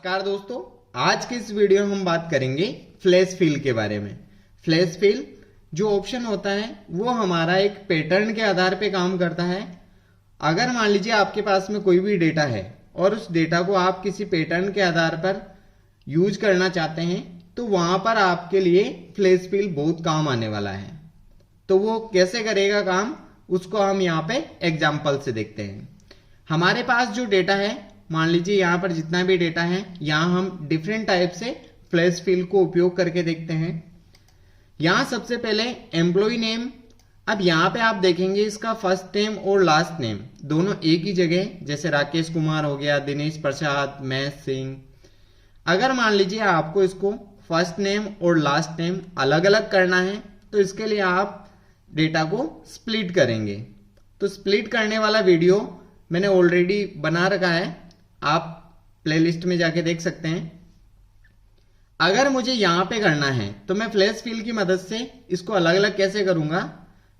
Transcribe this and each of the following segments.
नमस्कार दोस्तों, आज के इस वीडियो में हम बात करेंगे फ्लैश फिल के बारे में। फ्लैश फिल जो ऑप्शन होता है वो हमारा एक पैटर्न के आधार पे काम करता है। अगर मान लीजिए आपके पास में कोई भी डेटा है और उस डेटा को आप किसी पैटर्न के आधार पर यूज करना चाहते हैं तो वहां पर आपके लिए फ्लैश फिल बहुत काम आने वाला है। तो वो कैसे करेगा काम, उसको हम यहाँ पे एग्जाम्पल से देखते हैं। हमारे पास जो डेटा है, मान लीजिए यहाँ पर जितना भी डेटा है, यहाँ हम डिफरेंट टाइप से फ्लैश फिल को उपयोग करके देखते हैं। यहाँ सबसे पहले एम्प्लॉय नेम। अब यहाँ पे आप देखेंगे इसका फर्स्ट नेम और लास्ट नेम दोनों एक ही जगह, जैसे राकेश कुमार हो गया, दिनेश प्रसाद, महेश सिंह। अगर मान लीजिए आपको इसको फर्स्ट नेम और लास्ट नेम अलग अलग करना है तो इसके लिए आप डेटा को स्प्लिट करेंगे। तो स्प्लिट करने वाला वीडियो मैंने ऑलरेडी बना रखा है, आप प्लेलिस्ट में जाके देख सकते हैं। अगर मुझे यहां पे करना है तो मैं फ्लैश फिल की मदद से इसको अलग अलग कैसे करूंगा,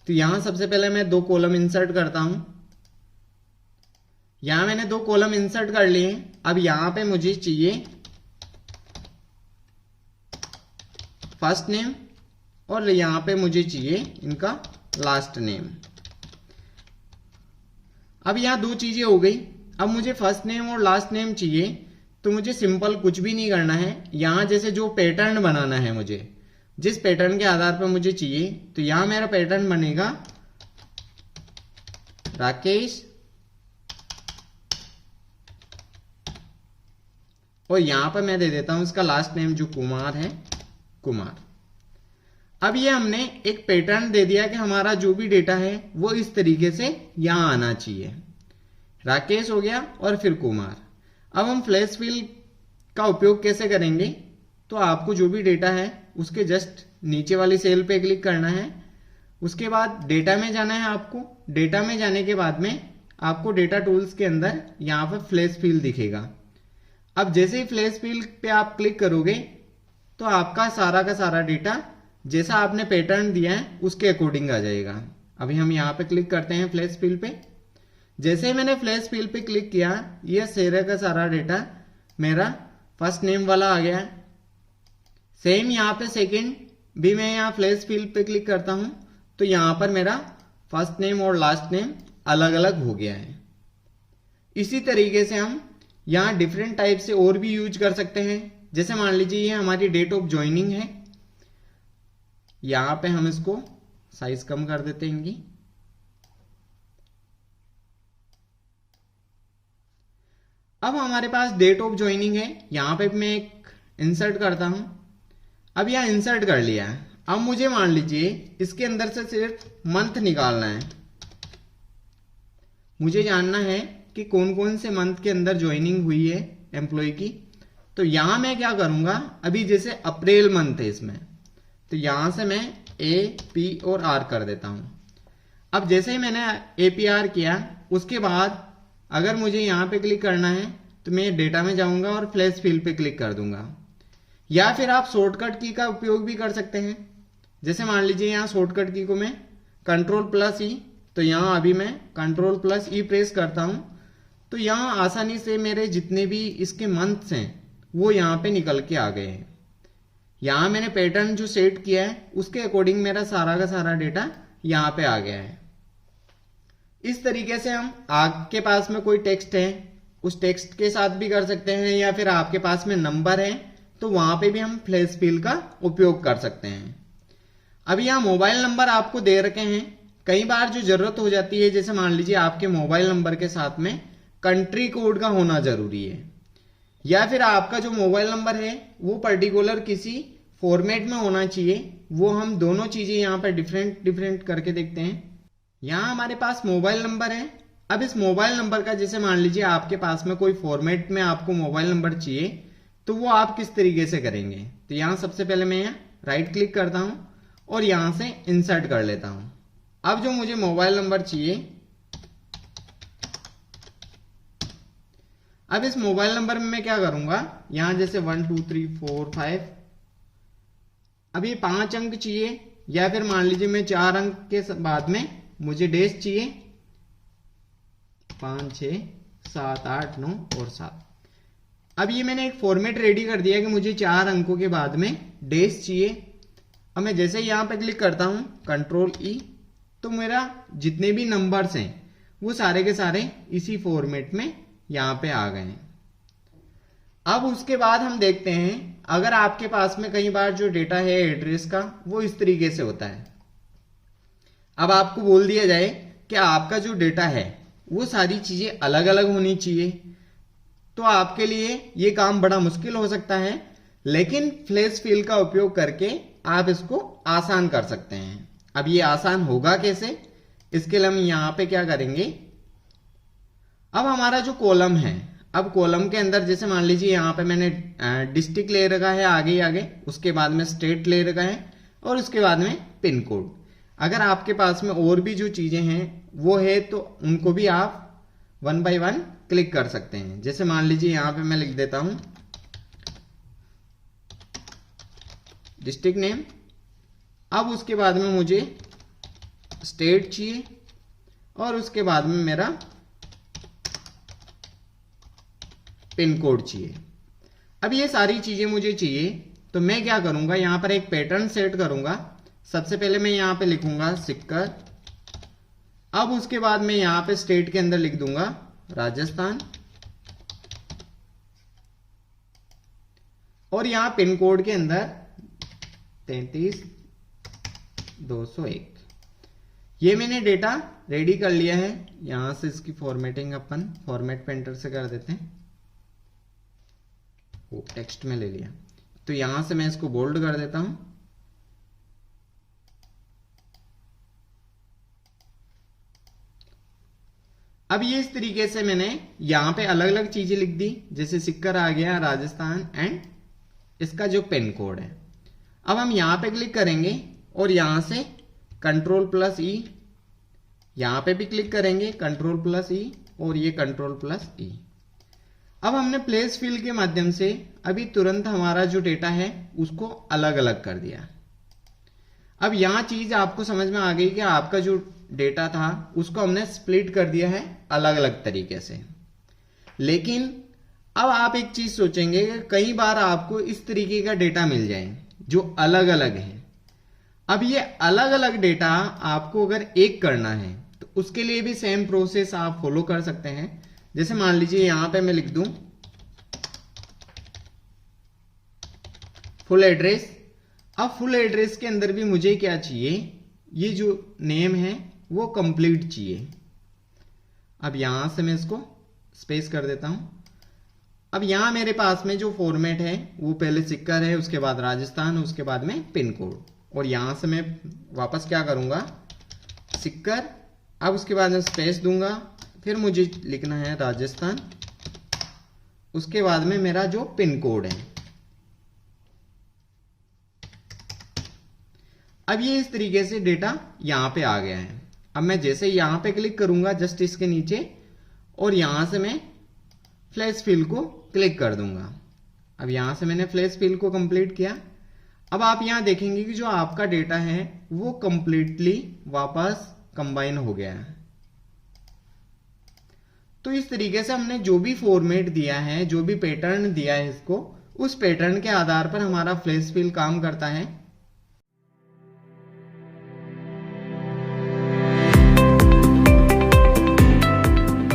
तो यहां सबसे पहले मैं 2 कॉलम इंसर्ट करता हूं। यहां मैंने 2 कॉलम इंसर्ट कर लिए। अब यहां पे मुझे चाहिए फर्स्ट नेम और यहां पे मुझे चाहिए इनका लास्ट नेम। अब यहां 2 चीजें हो गई। अब मुझे फर्स्ट नेम और लास्ट नेम चाहिए तो मुझे सिंपल कुछ भी नहीं करना है। यहां जैसे जो पैटर्न बनाना है, मुझे जिस पैटर्न के आधार पर मुझे चाहिए, तो यहां मेरा पैटर्न बनेगा राकेश और यहां पर मैं दे देता हूं इसका लास्ट नेम जो कुमार है, कुमार। अब ये हमने एक पैटर्न दे दिया कि हमारा जो भी डेटा है वो इस तरीके से यहां आना चाहिए। राकेश हो गया और फिर कुमार। अब हम फ्लैश फिल का उपयोग कैसे करेंगे, तो आपको जो भी डेटा है उसके जस्ट नीचे वाली सेल पे क्लिक करना है। उसके बाद डेटा में जाना है आपको। डेटा में जाने के बाद में आपको डेटा टूल्स के अंदर यहाँ पर फ्लैश फिल दिखेगा। अब जैसे ही फ्लैश फिल पे आप क्लिक करोगे तो आपका सारा का सारा डेटा जैसा आपने पैटर्न दिया है उसके अकॉर्डिंग आ जाएगा। अभी हम यहाँ पे क्लिक करते हैं फ्लैश फिल पे। जैसे ही मैंने फ्लैश फिल पे क्लिक किया, ये सारा का सारा डेटा मेरा फर्स्ट नेम वाला आ गया। सेम यहाँ पे सेकंड भी मैं यहाँ फ्लैश फिल पे क्लिक करता हूं तो यहाँ पर मेरा फर्स्ट नेम और लास्ट नेम अलग अलग हो गया है। इसी तरीके से हम यहाँ डिफरेंट टाइप से और भी यूज कर सकते हैं। जैसे मान लीजिए ये हमारी डेट ऑफ ज्वाइनिंग है, यहां पे हम इसको साइज कम कर देते हैं इनकी। अब हमारे पास डेट ऑफ ज्वाइनिंग है, यहां पे मैं एक इंसर्ट करता हूं। अब यहां इंसर्ट कर लिया है। अब मुझे मान लीजिए इसके अंदर से सिर्फ मंथ निकालना है। मुझे जानना है कि कौन कौन से मंथ के अंदर ज्वाइनिंग हुई है एम्प्लॉय की। तो यहां मैं क्या करूंगा, अभी जैसे अप्रैल मंथ है इसमें, तो यहां से मैं ए, पी और आर कर देता हूं। अब जैसे ही मैंने ए, पी, आर किया, उसके बाद अगर मुझे यहां पे क्लिक करना है तो मैं डेटा में जाऊंगा और फ्लैश फिल पे क्लिक कर दूंगा। या फिर आप शॉर्टकट की का उपयोग भी कर सकते हैं। जैसे मान लीजिए यहां शॉर्टकट की को मैं Ctrl+E, तो यहां अभी मैं Ctrl+E प्रेस करता हूं तो यहां आसानी से मेरे जितने भी इसके मंथ्स हैं वो यहां पे निकल के आ गए हैं। यहां मैंने पैटर्न जो सेट किया है उसके अकॉर्डिंग मेरा सारा का सारा डेटा यहां पे आ गया है। इस तरीके से हम आपके पास में कोई टेक्स्ट है उस टेक्स्ट के साथ भी कर सकते हैं, या फिर आपके पास में नंबर है तो वहां पे भी हम फ्लैश फिल का उपयोग कर सकते हैं। अब यहाँ मोबाइल नंबर आपको दे रखे हैं। कई बार जो जरूरत हो जाती है, जैसे मान लीजिए आपके मोबाइल नंबर के साथ में कंट्री कोड का होना जरूरी है, या फिर आपका जो मोबाइल नंबर है वो पर्टिकुलर किसी फॉर्मेट में होना चाहिए। वो हम दोनों चीजें यहाँ पर डिफरेंट डिफरेंट करके देखते हैं। यहाँ हमारे पास मोबाइल नंबर है। अब इस मोबाइल नंबर का जैसे मान लीजिए आपके पास में कोई फॉर्मेट में आपको मोबाइल नंबर चाहिए तो वो आप किस तरीके से करेंगे, तो यहाँ सबसे पहले मैं यहाँ राइट क्लिक करता हूँ और यहाँ से इंसर्ट कर लेता हूँ। अब जो मुझे मोबाइल नंबर चाहिए, अब इस मोबाइल नंबर में मैं क्या करूंगा, यहां जैसे 1 2 3 4 5, अब ये 5 अंक चाहिए, या फिर मान लीजिए मैं 4 अंक के बाद में मुझे डैश चाहिए, 5 6 7 8 9 और 7। अब ये मैंने एक फॉर्मेट रेडी कर दिया कि मुझे 4 अंकों के बाद में डैश चाहिए। अब मैं जैसे यहां पे क्लिक करता हूं कंट्रोल ई, तो मेरा जितने भी नंबर्स हैं वो सारे के सारे इसी फॉर्मेट में यहां पे आ गए हैं। अब उसके बाद हम देखते हैं, अगर आपके पास में कई बार जो डेटा है एड्रेस का वो इस तरीके से होता है। अब आपको बोल दिया जाए कि आपका जो डेटा है वो सारी चीजें अलग अलग होनी चाहिए, तो आपके लिए ये काम बड़ा मुश्किल हो सकता है, लेकिन फ्लैश फिल का उपयोग करके आप इसको आसान कर सकते हैं। अब ये आसान होगा कैसे, इसके लिए हम यहां पे क्या करेंगे, अब हमारा जो कॉलम है, अब कॉलम के अंदर जैसे मान लीजिए यहां पे मैंने डिस्ट्रिक्ट ले रखा है आगे आगे, उसके बाद में स्टेट ले रखा है और उसके बाद में पिन कोड। अगर आपके पास में और भी जो चीजें हैं वो है तो उनको भी आप 1 बाय 1 क्लिक कर सकते हैं। जैसे मान लीजिए यहां पे मैं लिख देता हूं डिस्ट्रिक्ट नेम, अब उसके बाद में मुझे स्टेट चाहिए और उसके बाद में मेरा पिन कोड चाहिए। अब ये सारी चीजें मुझे चाहिए, तो मैं क्या करूंगा, यहां पर एक पैटर्न सेट करूंगा। सबसे पहले मैं यहां पे लिखूंगा सिक्कर, अब उसके बाद मैं यहां पे स्टेट के अंदर लिख दूंगा राजस्थान, और यहां पिन कोड के अंदर 33,201। ये मैंने डेटा रेडी कर लिया है। यहां से इसकी फॉर्मेटिंग अपन फॉर्मेट पेंटर से कर देते हैं, वो टेक्स्ट में ले लिया, तो यहां से मैं इसको बोल्ड कर देता हूं। अब ये इस तरीके से मैंने यहां पे अलग अलग चीजें लिख दी, जैसे सिक्कर आ गया, राजस्थान एंड इसका जो पिन कोड है। अब हम यहां पे क्लिक करेंगे और यहां से कंट्रोल प्लस ई, यहां पे भी क्लिक करेंगे कंट्रोल प्लस ई और ये कंट्रोल प्लस ई। अब हमने प्लेस फिल के माध्यम से अभी तुरंत हमारा जो डेटा है उसको अलग अलग कर दिया। अब यहां चीज आपको समझ में आ गई कि आपका जो डेटा था उसको हमने स्प्लिट कर दिया है अलग अलग तरीके से। लेकिन अब आप एक चीज सोचेंगे कि कई बार आपको इस तरीके का डेटा मिल जाए जो अलग अलग है। अब ये अलग अलग डेटा आपको अगर एक करना है तो उसके लिए भी सेम प्रोसेस आप फॉलो कर सकते हैं। जैसे मान लीजिए यहां पे मैं लिख दूं फुल एड्रेस। अब फुल एड्रेस के अंदर भी मुझे क्या चाहिए, ये जो नेम है वो कंप्लीट चाहिए। अब यहां से मैं इसको स्पेस कर देता हूं। अब यहां मेरे पास में जो फॉर्मेट है वो पहले सिक्कर है, उसके बाद राजस्थान, उसके बाद में पिन कोड, और यहां से मैं वापस क्या करूंगा सिक्कर, अब उसके बाद में स्पेस दूंगा, फिर मुझे लिखना है राजस्थान, उसके बाद में मेरा जो पिन कोड है। अब ये इस तरीके से डेटा यहां पे आ गया है। अब मैं जैसे यहां पे क्लिक करूंगा जस्ट इसके नीचे, और यहां से मैं फ्लैश फिल को क्लिक कर दूंगा। अब यहां से मैंने फ्लैश फिल को कंप्लीट किया। अब आप यहां देखेंगे कि जो आपका डेटा है वो कंप्लीटली वापस कंबाइन हो गया है। तो इस तरीके से हमने जो भी फॉर्मेट दिया है, जो भी पैटर्न दिया है इसको, उस पैटर्न के आधार पर हमारा फ्लैश फिल काम करता है।